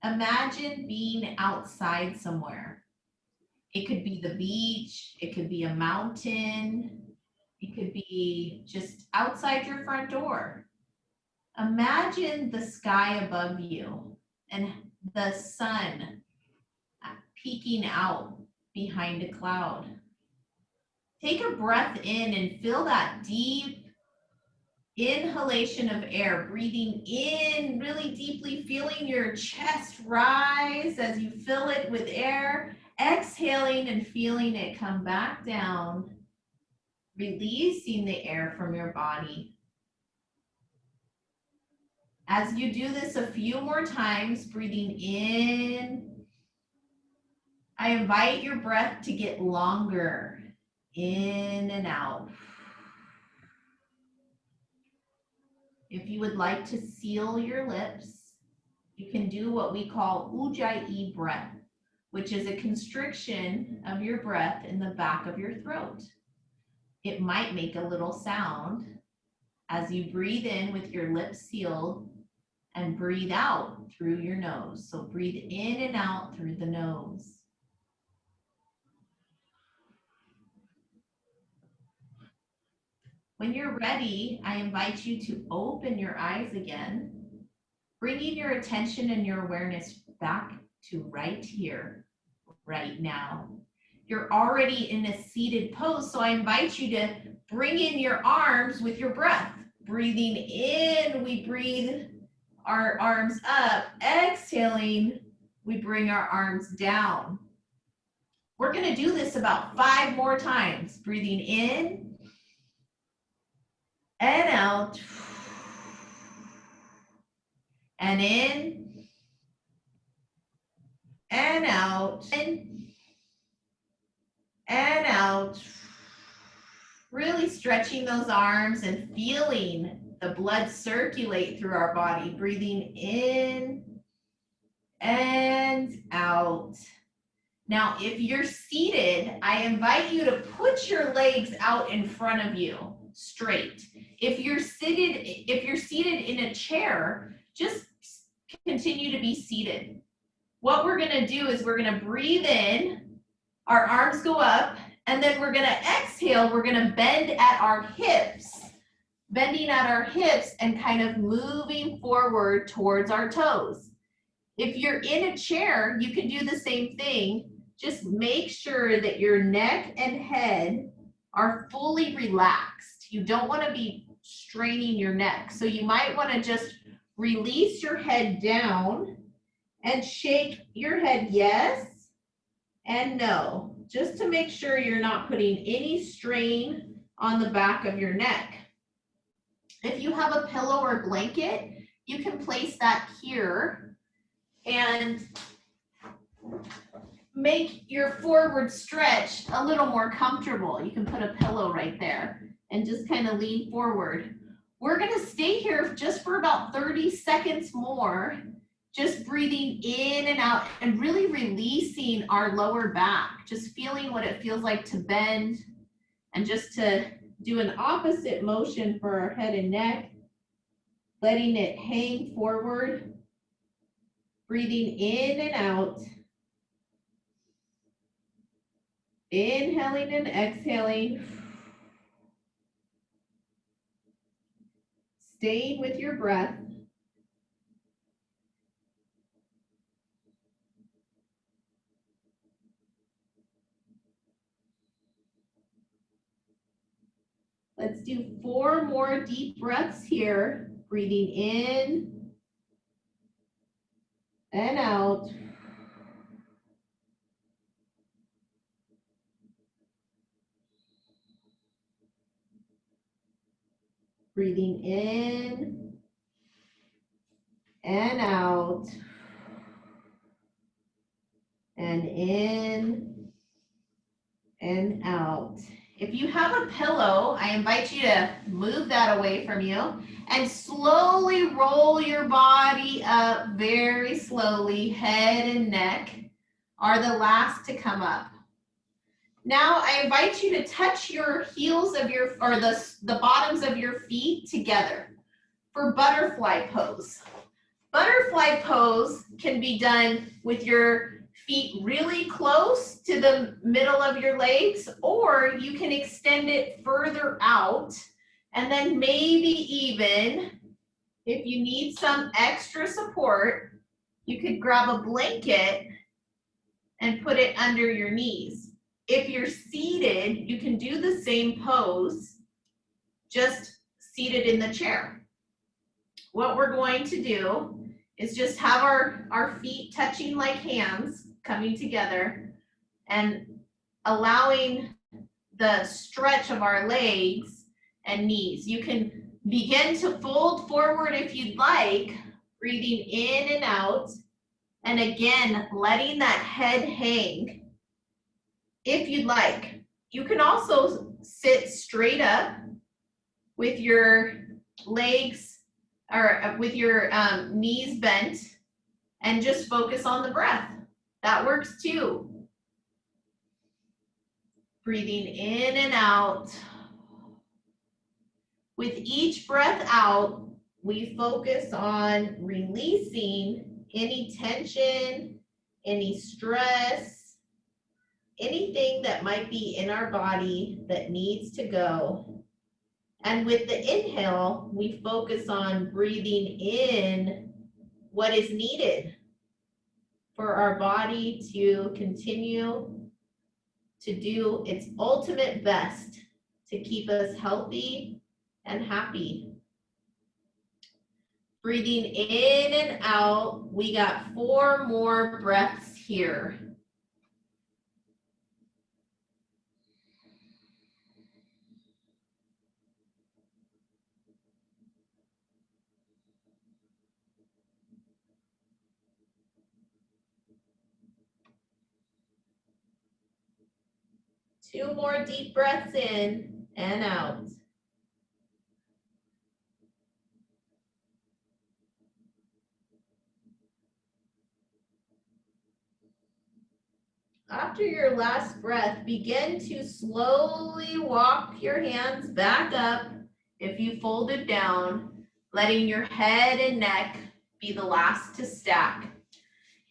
Imagine being outside somewhere. It could be the beach, it could be a mountain, it could be just outside your front door. Imagine the sky above you and the sun peeking out behind a cloud. Take a breath in and feel that deep inhalation of air, breathing in really deeply, feeling your chest rise as you fill it with air, exhaling and feeling it come back down, releasing the air from your body. As you do this a few more times, breathing in, I invite your breath to get longer, in and out. If you would like to seal your lips, you can do what we call ujjayi breath, which is a constriction of your breath in the back of your throat. It might make a little sound as you breathe in with your lips sealed and breathe out through your nose. So breathe in and out through the nose. When you're ready, I invite you to open your eyes again, bringing your attention and your awareness back to right here, right now. You're already in a seated pose, so I invite you to bring in your arms with your breath. Breathing in, we breathe our arms up. Exhaling, we bring our arms down. We're going to do this about 5 more times. Breathing in and out, and in and out, in and out. Really stretching those arms and feeling the blood circulate through our body. Breathing in and out. Now, if you're seated, I invite you to put your legs out in front of you, straight. If you're seated in a chair, just continue to be seated. What we're gonna do is we're gonna breathe in, our arms go up, and then we're gonna exhale, we're gonna bend at our hips, bending at our hips and kind of moving forward towards our toes. If you're in a chair, you can do the same thing. Just make sure that your neck and head are fully relaxed. You don't want to be straining your neck. So you might want to just release your head down and shake your head yes and no, just to make sure you're not putting any strain on the back of your neck. If you have a pillow or blanket, you can place that here and make your forward stretch a little more comfortable. You can put a pillow right there and just kind of lean forward. We're going to stay here just for about 30 seconds more, just breathing in and out and really releasing our lower back, just feeling what it feels like to bend and just to do an opposite motion for our head and neck, letting it hang forward, breathing in and out, inhaling and exhaling, staying with your breath. Let's do 4 more deep breaths here. Breathing in and out. Breathing in and out. And in and out. If you have a pillow, I invite you to move that away from you and slowly roll your body up very slowly. Head and neck are the last to come up. Now I invite you to touch your heels of your, or the bottoms of your feet together for butterfly pose. Butterfly pose can be done with your feet really close to the middle of your legs, or you can extend it further out, and then maybe even if you need some extra support, you could grab a blanket and put it under your knees. If you're seated, you can do the same pose, just seated in the chair. What we're going to do is just have our feet touching like hands, coming together, and allowing the stretch of our legs and knees. You can begin to fold forward if you'd like, breathing in and out, and again, letting that head hang if you'd like. You can also sit straight up with your legs or with your knees bent and just focus on the breath. That works too. Breathing in and out. With each breath out, we focus on releasing any tension, any stress, anything that might be in our body that needs to go. And with the inhale, we focus on breathing in what is needed for our body to continue to do its ultimate best to keep us healthy and happy. Breathing in and out, we got 4 more breaths here. Two more deep breaths in and out. After your last breath, begin to slowly walk your hands back up if you folded down, letting your head and neck be the last to stack.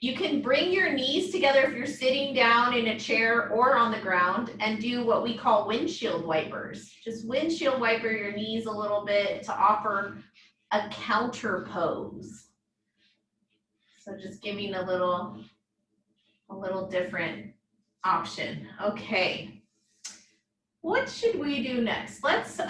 You can bring your knees together if you're sitting down in a chair or on the ground and do what we call windshield wipers. Just windshield wiper your knees a little bit to offer a counter pose. So just giving a little different option. Okay. What should we do next? Let's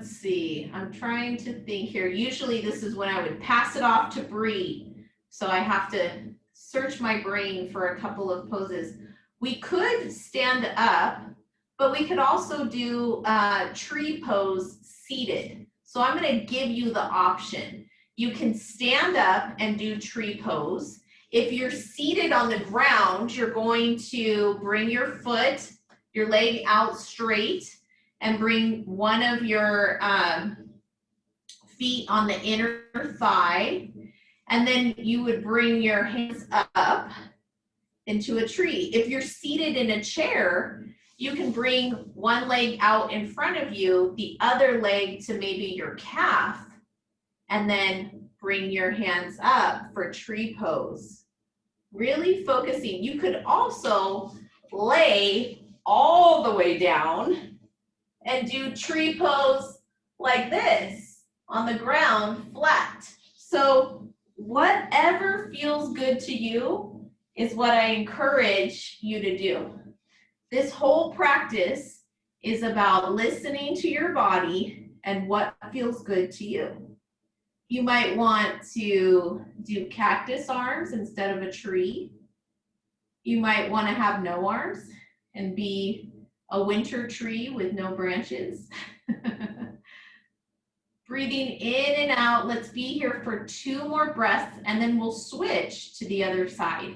see. I'm trying to think here. Usually this is when I would pass it off to Bree. So I have to search my brain for a couple of poses. We could stand up, but we could also do tree pose seated. So I'm going to give you the option. You can stand up and do tree pose. If you're seated on the ground, you're going to bring your foot, your leg out straight, and bring one of your feet on the inner thigh. And then you would bring your hands up into a tree. If you're seated in a chair, you can bring one leg out in front of you, the other leg to maybe your calf, and then bring your hands up for tree pose. Really focusing. You could also lay all the way down and do tree pose like this on the ground flat. So whatever feels good to you is what I encourage you to do. This whole practice is about listening to your body and what feels good to you. You might want to do cactus arms instead of a tree. You might want to have no arms and be a winter tree with no branches. Breathing in and out. Let's be here for 2 more breaths and then we'll switch to the other side.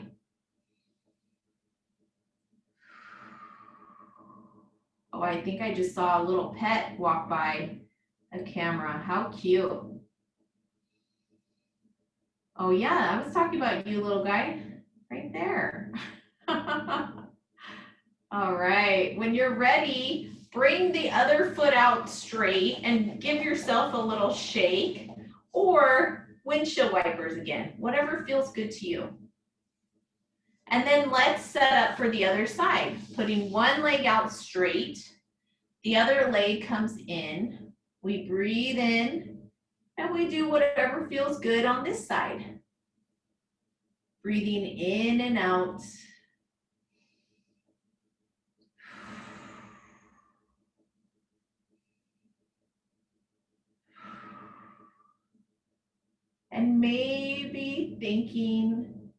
Oh, I think I just saw a little pet walk by a camera. How cute. Oh yeah, I was talking about you, little guy, right there. All right, when you're ready, bring the other foot out straight and give yourself a little shake, or windshield wipers again, whatever feels good to you. And then let's set up for the other side, putting one leg out straight, the other leg comes in, we breathe in, and we do whatever feels good on this side. Breathing in and out. And maybe thinking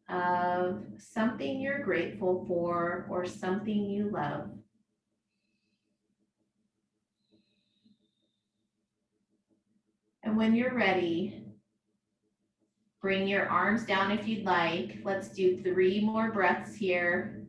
of something you're grateful for or something you love. And when you're ready, bring your arms down if you'd like. Let's do 3 more breaths here.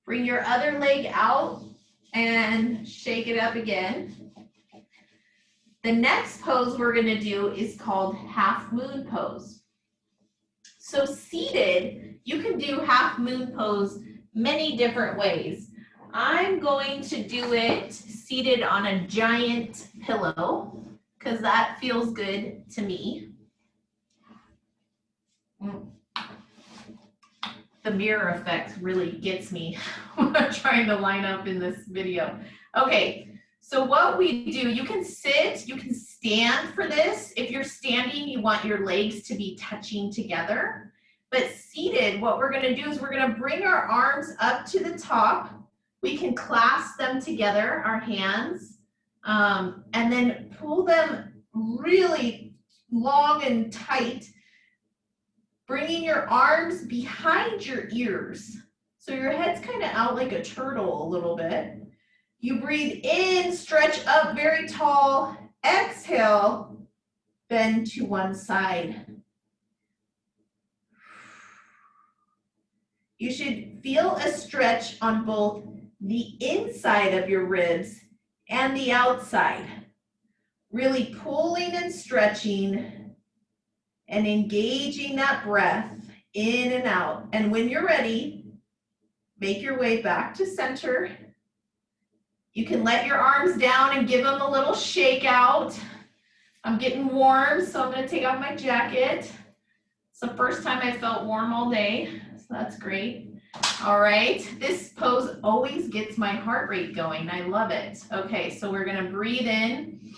Bring your other leg out and shake it up again. The next pose we're going to do is called half moon pose. So seated, you can do half moon pose many different ways. I'm going to do it seated on a giant pillow because that feels good to me. The mirror effect really gets me when I'm trying to line up in this video. Okay, so what we do, you can sit, you can stand for this. If you're standing, you want your legs to be touching together. But seated, what we're gonna do is we're gonna bring our arms up to the top. We can clasp them together, our hands, and then pull them really long and tight, bringing your arms behind your ears. So your head's kind of out like a turtle a little bit. You breathe in, stretch up very tall. Exhale, bend to one side. You should feel a stretch on both the inside of your ribs and the outside. Really pulling and stretching and engaging that breath in and out. And when you're ready, make your way back to center. You can let your arms down and give them a little shake out. I'm getting warm, so I'm gonna take off my jacket. It's the first time I felt warm all day, so that's great. All right, this pose always gets my heart rate going. I love it. Okay, so we're gonna breathe in.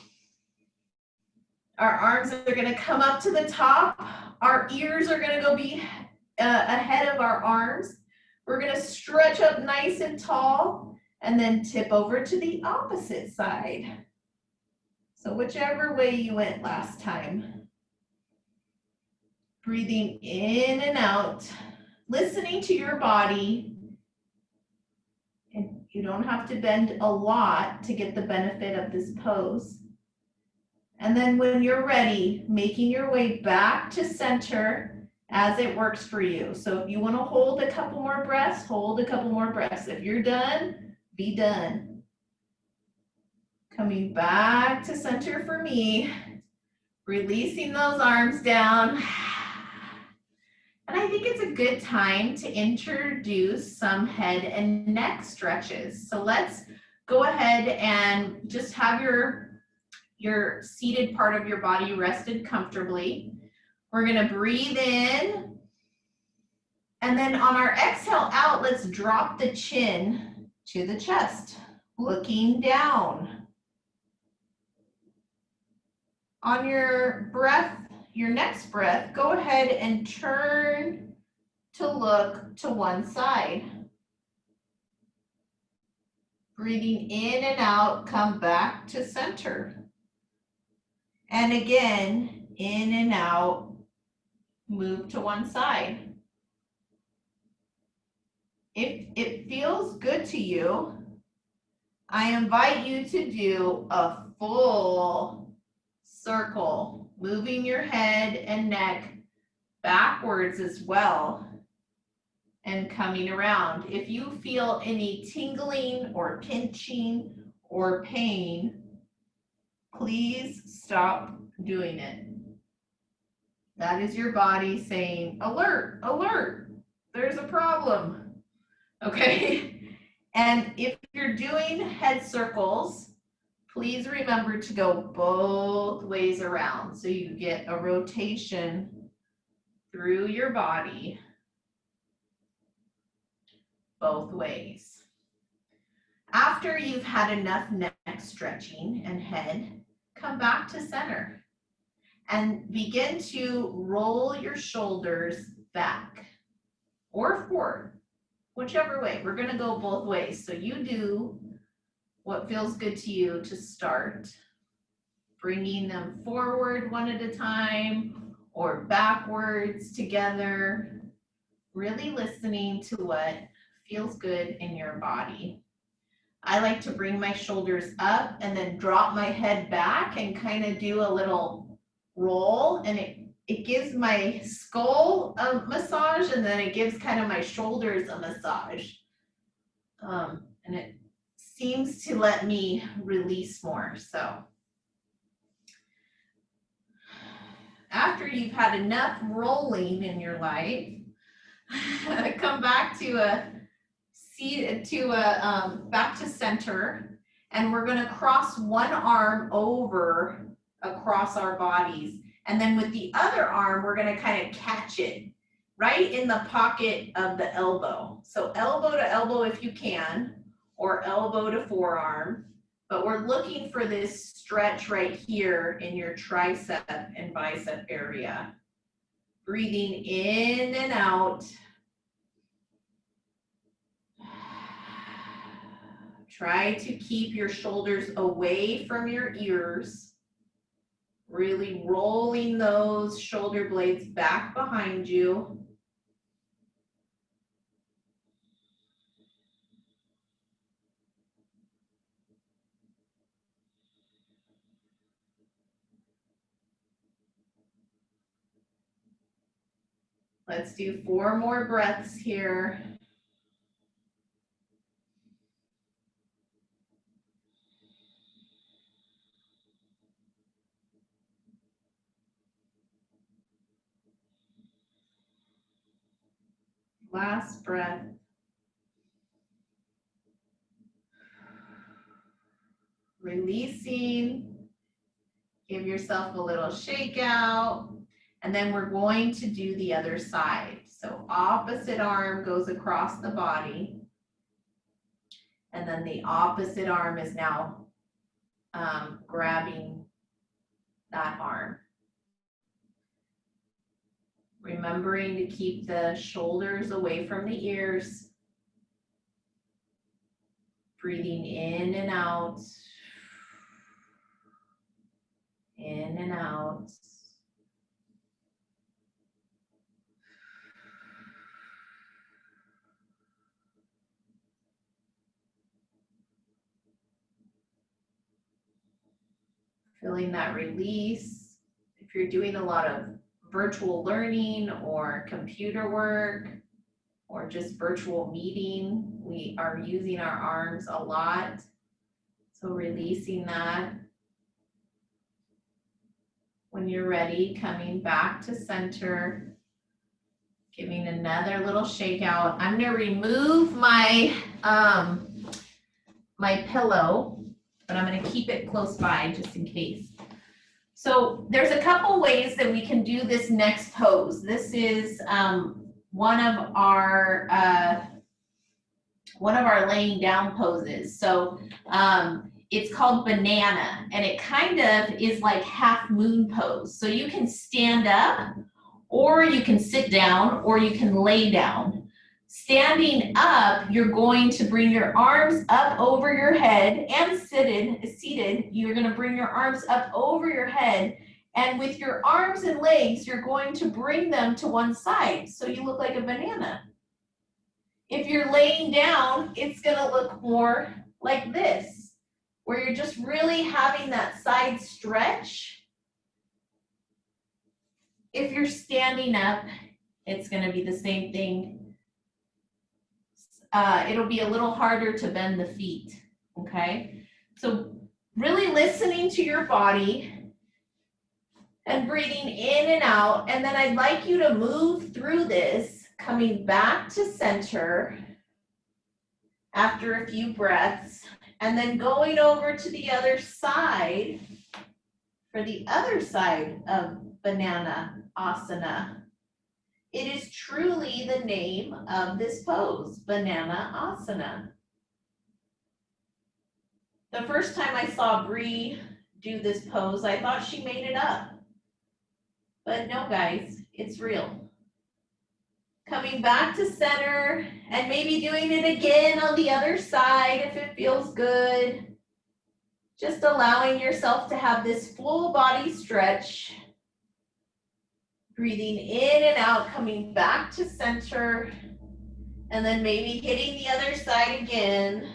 Our arms are gonna come up to the top. Our ears are gonna go be ahead of our arms. We're gonna stretch up nice and tall and then tip over to the opposite side. So whichever way you went last time. Breathing in and out, listening to your body. And you don't have to bend a lot to get the benefit of this pose. And then when you're ready, making your way back to center as it works for you. So if you want to hold a couple more breaths, hold a couple more breaths. If you're done, be done. Coming back to center for me, releasing those arms down. And I think it's a good time to introduce some head and neck stretches. So let's go ahead and just have your seated part of your body rested comfortably. We're gonna breathe in, and then on our exhale out, let's drop the chin to the chest, looking down. On your breath, your next breath, go ahead and turn to look to one side. Breathing in and out, come back to center. And again, in and out, move to one side. If it feels good to you, I invite you to do a full circle, moving your head and neck backwards as well. and coming around. If you feel any tingling or pinching or pain, please stop doing it. That is your body saying, alert, alert, there's a problem, okay? And if you're doing head circles, please remember to go both ways around so you get a rotation through your body both ways. After you've had enough neck stretching and head, come back to center and begin to roll your shoulders back or forward, whichever way. We're going to go both ways. So you do what feels good to you to start, bringing them forward one at a time or backwards together, really listening to what feels good in your body. I like to bring my shoulders up and then drop my head back and kind of do a little roll, and it gives my skull a massage, and then it gives kind of my shoulders a massage. And it seems to let me release more. So after you've had enough rolling in your life, come back to back to center, and we're going to cross one arm over across our bodies, and then with the other arm we're going to kind of catch it right in the pocket of the elbow. So elbow to elbow if you can, or elbow to forearm, but we're looking for this stretch right here in your tricep and bicep area. Breathing in and out. Try to keep your shoulders away from your ears, really rolling those shoulder blades back behind you. Let's do 4 more breaths here. Last breath. Releasing. Give yourself a little shake out. And then we're going to do the other side. So opposite arm goes across the body. And then the opposite arm is now grabbing that arm. Remembering to keep the shoulders away from the ears. Breathing in and out. In and out. Feeling that release. If you're doing a lot of virtual learning or computer work or just virtual meeting, we are using our arms a lot. So releasing that. When you're ready, coming back to center, giving another little shake out. I'm going to remove my my pillow, but I'm going to keep it close by just in case. So there's a couple ways that we can do this next pose. This is one of our laying down poses. So it's called banana, and it kind of is like half moon pose. So you can stand up, or you can sit down, or you can lay down. Standing up, you're going to bring your arms up over your head, and seated, you're going to bring your arms up over your head, and with your arms and legs, you're going to bring them to one side, so you look like a banana. If you're laying down, it's going to look more like this, where you're just really having that side stretch. If you're standing up, it's going to be the same thing. it'll be a little harder to bend the feet, okay? So really listening to your body and breathing in and out. And then I'd like you to move through this, coming back to center after a few breaths, and then going over to the other side for the other side of banana asana. It is truly the name of this pose, banana asana. The first time I saw Bree do this pose, I thought she made it up. But no, guys, it's real. Coming back to center and maybe doing it again on the other side if it feels good. Just allowing yourself to have this full body stretch. Breathing in and out, coming back to center, and then maybe hitting the other side again.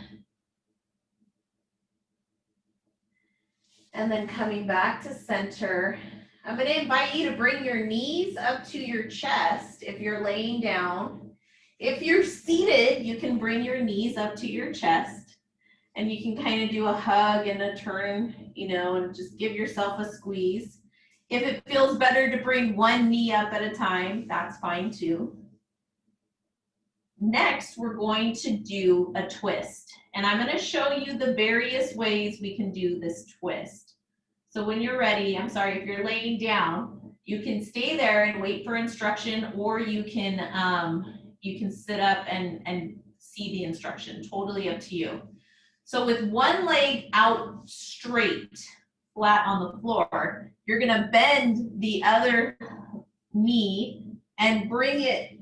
And then coming back to center. I'm going to invite you to bring your knees up to your chest if you're laying down. If you're seated, you can bring your knees up to your chest and you can kind of do a hug and a turn, and just give yourself a squeeze. If it feels better to bring one knee up at a time, that's fine too. Next, we're going to do a twist, and I'm going to show you the various ways we can do this twist. So when you're ready, if you're laying down, you can stay there and wait for instruction, or you can sit up and see the instruction, totally up to you. So with one leg out straight, flat on the floor, you're gonna bend the other knee and bring it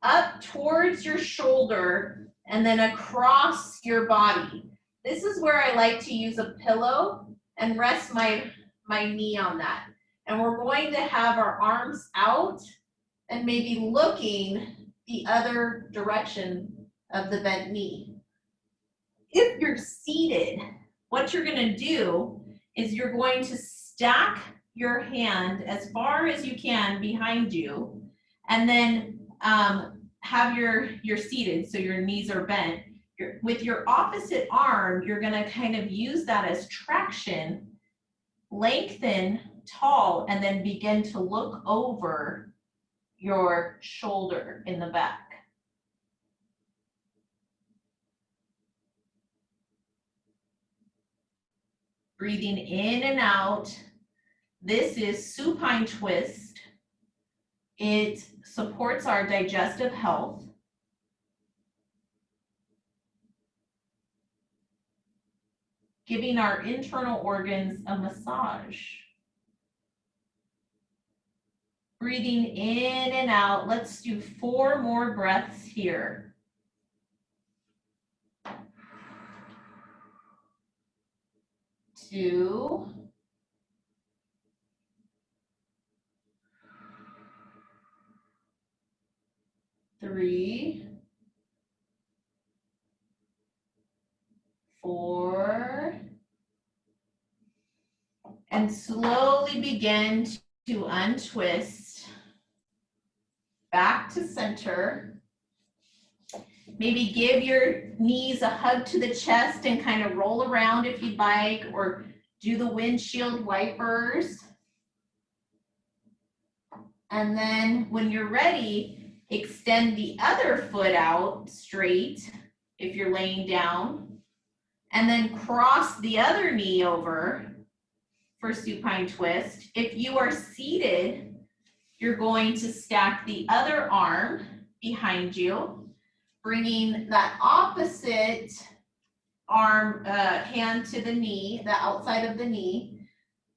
up towards your shoulder and then across your body. This is where I like to use a pillow and rest my knee on that. And we're going to have our arms out and maybe looking the other direction of the bent knee. If you're seated, what you're gonna do is you're going to stack your hand as far as you can behind you, and then have you're seated, so your knees are bent. With your opposite arm, you're gonna kind of use that as traction, lengthen tall, and then begin to look over your shoulder in the back. Breathing in and out. This is supine twist. It supports our digestive health. Giving our internal organs a massage. Breathing in and out. Let's do 4 more breaths here. 2. 3. 4. And slowly begin to untwist. Back to center. Maybe give your knees a hug to the chest and kind of roll around if you'd like, or do the windshield wipers. And then when you're ready, extend the other foot out straight if you're laying down, and then cross the other knee over for supine twist. If you are seated, you're going to stack the other arm behind you, bringing that opposite arm, hand to the knee, the outside of the knee,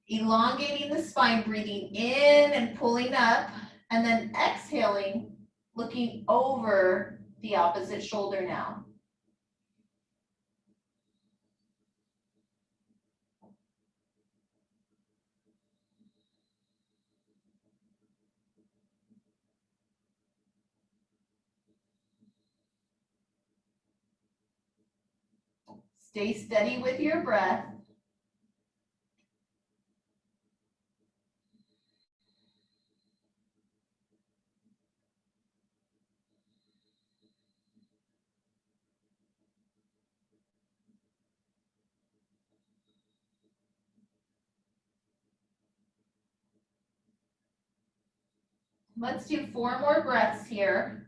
elongating the spine, breathing in and pulling up, and then exhaling, looking over the opposite shoulder now. Stay steady with your breath. Let's do 4 more breaths here.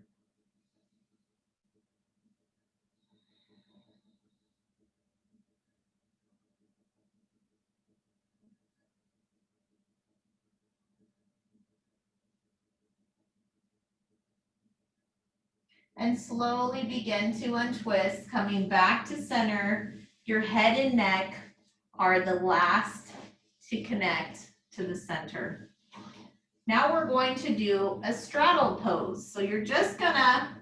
And slowly begin to untwist, coming back to center. Your head and neck are the last to connect to the center. Now we're going to do a straddle pose. So you're just gonna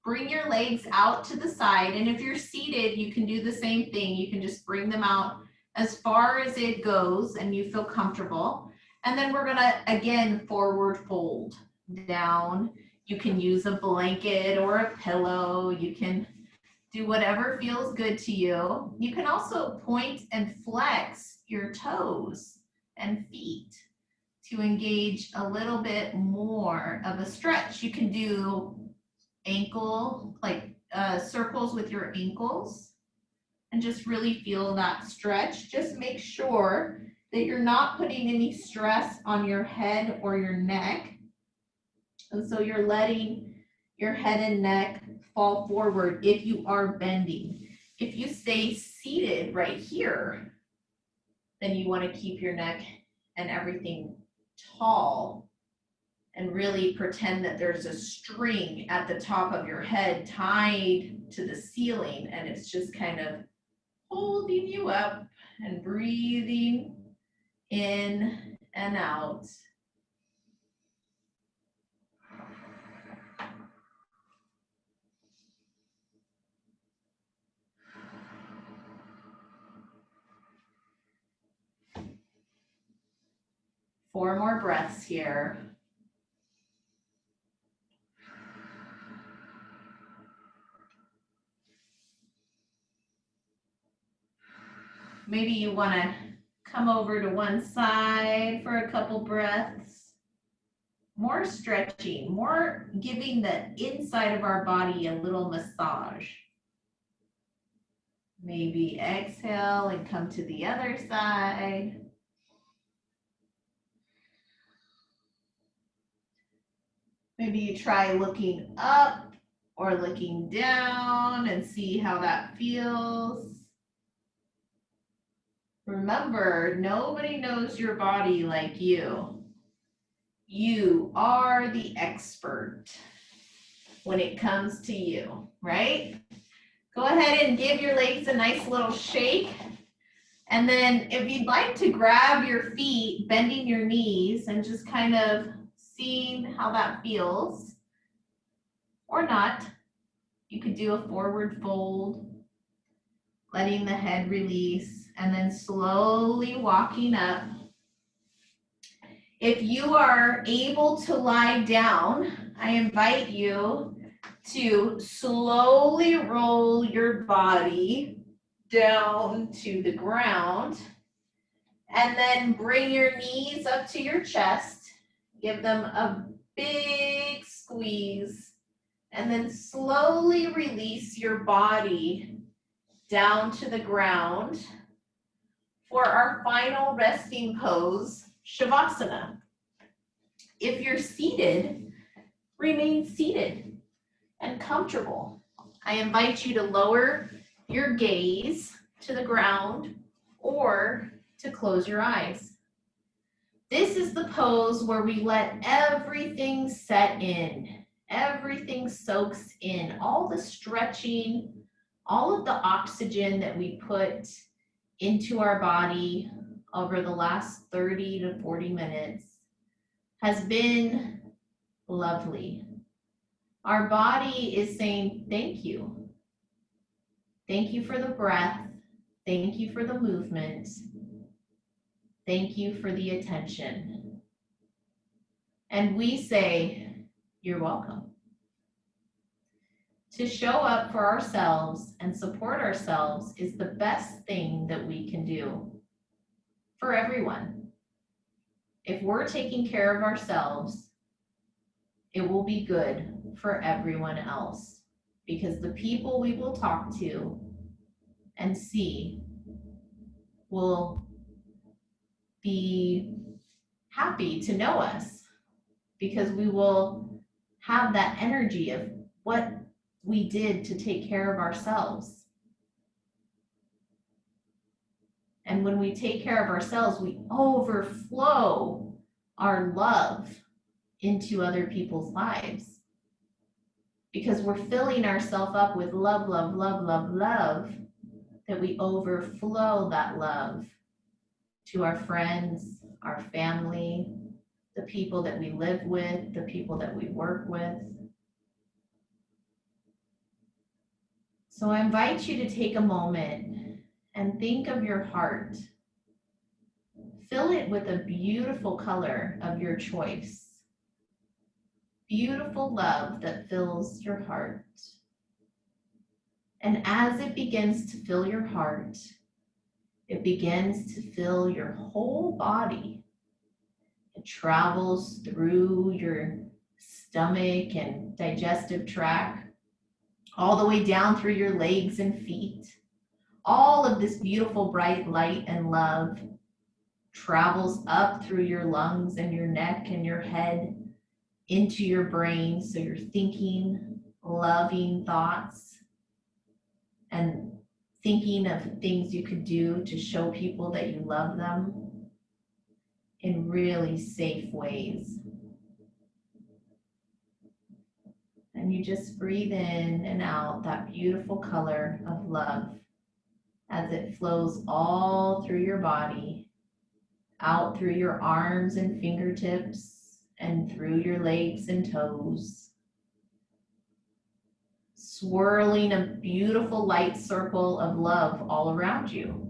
bring your legs out to the side, and if you're seated, you can do the same thing. You can just bring them out as far as it goes and you feel comfortable. And then we're gonna, again, forward fold down. You can use a blanket or a pillow. You can do whatever feels good to you. You can also point and flex your toes and feet to engage a little bit more of a stretch. You can do ankle, like circles with your ankles, and just really feel that stretch. Just make sure that you're not putting any stress on your head or your neck. And so you're letting your head and neck fall forward if you are bending. If you stay seated right here, then you want to keep your neck and everything tall and really pretend that there's a string at the top of your head tied to the ceiling, and it's just kind of holding you up and breathing in and out. Four more breaths here. Maybe you want to come over to one side for a couple breaths. More stretching, more giving the inside of our body a little massage. Maybe exhale and come to the other side. Maybe you try looking up or looking down and see how that feels. Remember, nobody knows your body like you. You are the expert when it comes to you, right? Go ahead and give your legs a nice little shake. And then if you'd like to grab your feet, bending your knees and just kind of seeing how that feels, or not, you could do a forward fold, letting the head release, and then slowly walking up. If you are able to lie down, I invite you to slowly roll your body down to the ground, and then bring your knees up to your chest. Give them a big squeeze, and then slowly release your body down to the ground for our final resting pose, Shavasana. If you're seated, remain seated and comfortable. I invite you to lower your gaze to the ground or to close your eyes. This is the pose where we let everything set in. Everything soaks in. All the stretching, all of the oxygen that we put into our body over the last 30 to 40 minutes has been lovely. Our body is saying thank you. Thank you for the breath. Thank you for the movement. Thank you for the attention. And we say, you're welcome. To show up for ourselves and support ourselves is the best thing that we can do for everyone. If we're taking care of ourselves, it will be good for everyone else, because the people we will talk to and see will be happy to know us because we will have that energy of what we did to take care of ourselves. And when we take care of ourselves, we overflow our love into other people's lives, because we're filling ourselves up with love, love, love, love, love, that we overflow that love to our friends, our family, the people that we live with, the people that we work with. So I invite you to take a moment and think of your heart. Fill it with a beautiful color of your choice. Beautiful love that fills your heart. And as it begins to fill your heart, it begins to fill your whole body. It travels through your stomach and digestive tract, all the way down through your legs and feet. All of this beautiful bright light and love travels up through your lungs and your neck and your head into your brain. So you're thinking loving thoughts and thinking of things you could do to show people that you love them in really safe ways. And you just breathe in and out that beautiful color of love as it flows all through your body, out through your arms and fingertips, and through your legs and toes, swirling a beautiful light circle of love all around you.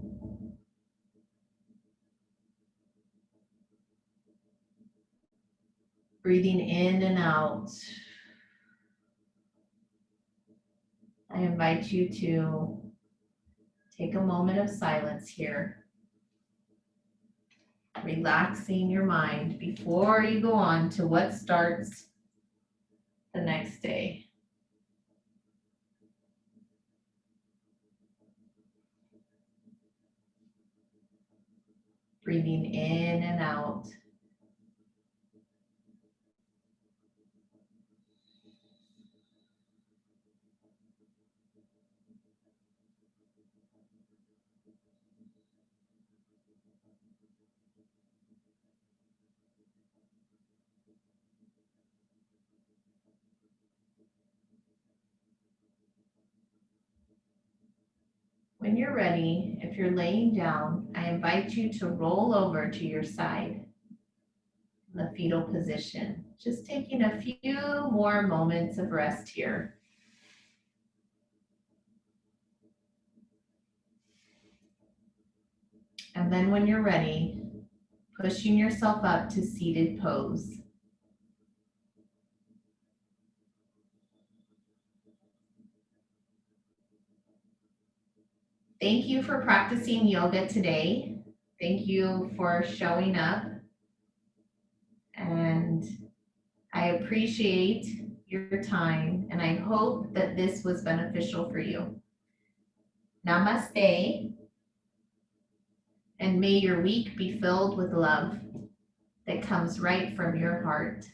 Breathing in and out. I invite you to take a moment of silence here, relaxing your mind before you go on to what starts the next day. Breathing in and out. When you're ready, if you're laying down, I invite you to roll over to your side, the fetal position. Just taking a few more moments of rest here. And then when you're ready, pushing yourself up to seated pose. Thank you for practicing yoga today. Thank you for showing up. And I appreciate your time, and I hope that this was beneficial for you. Namaste, and may your week be filled with love that comes right from your heart.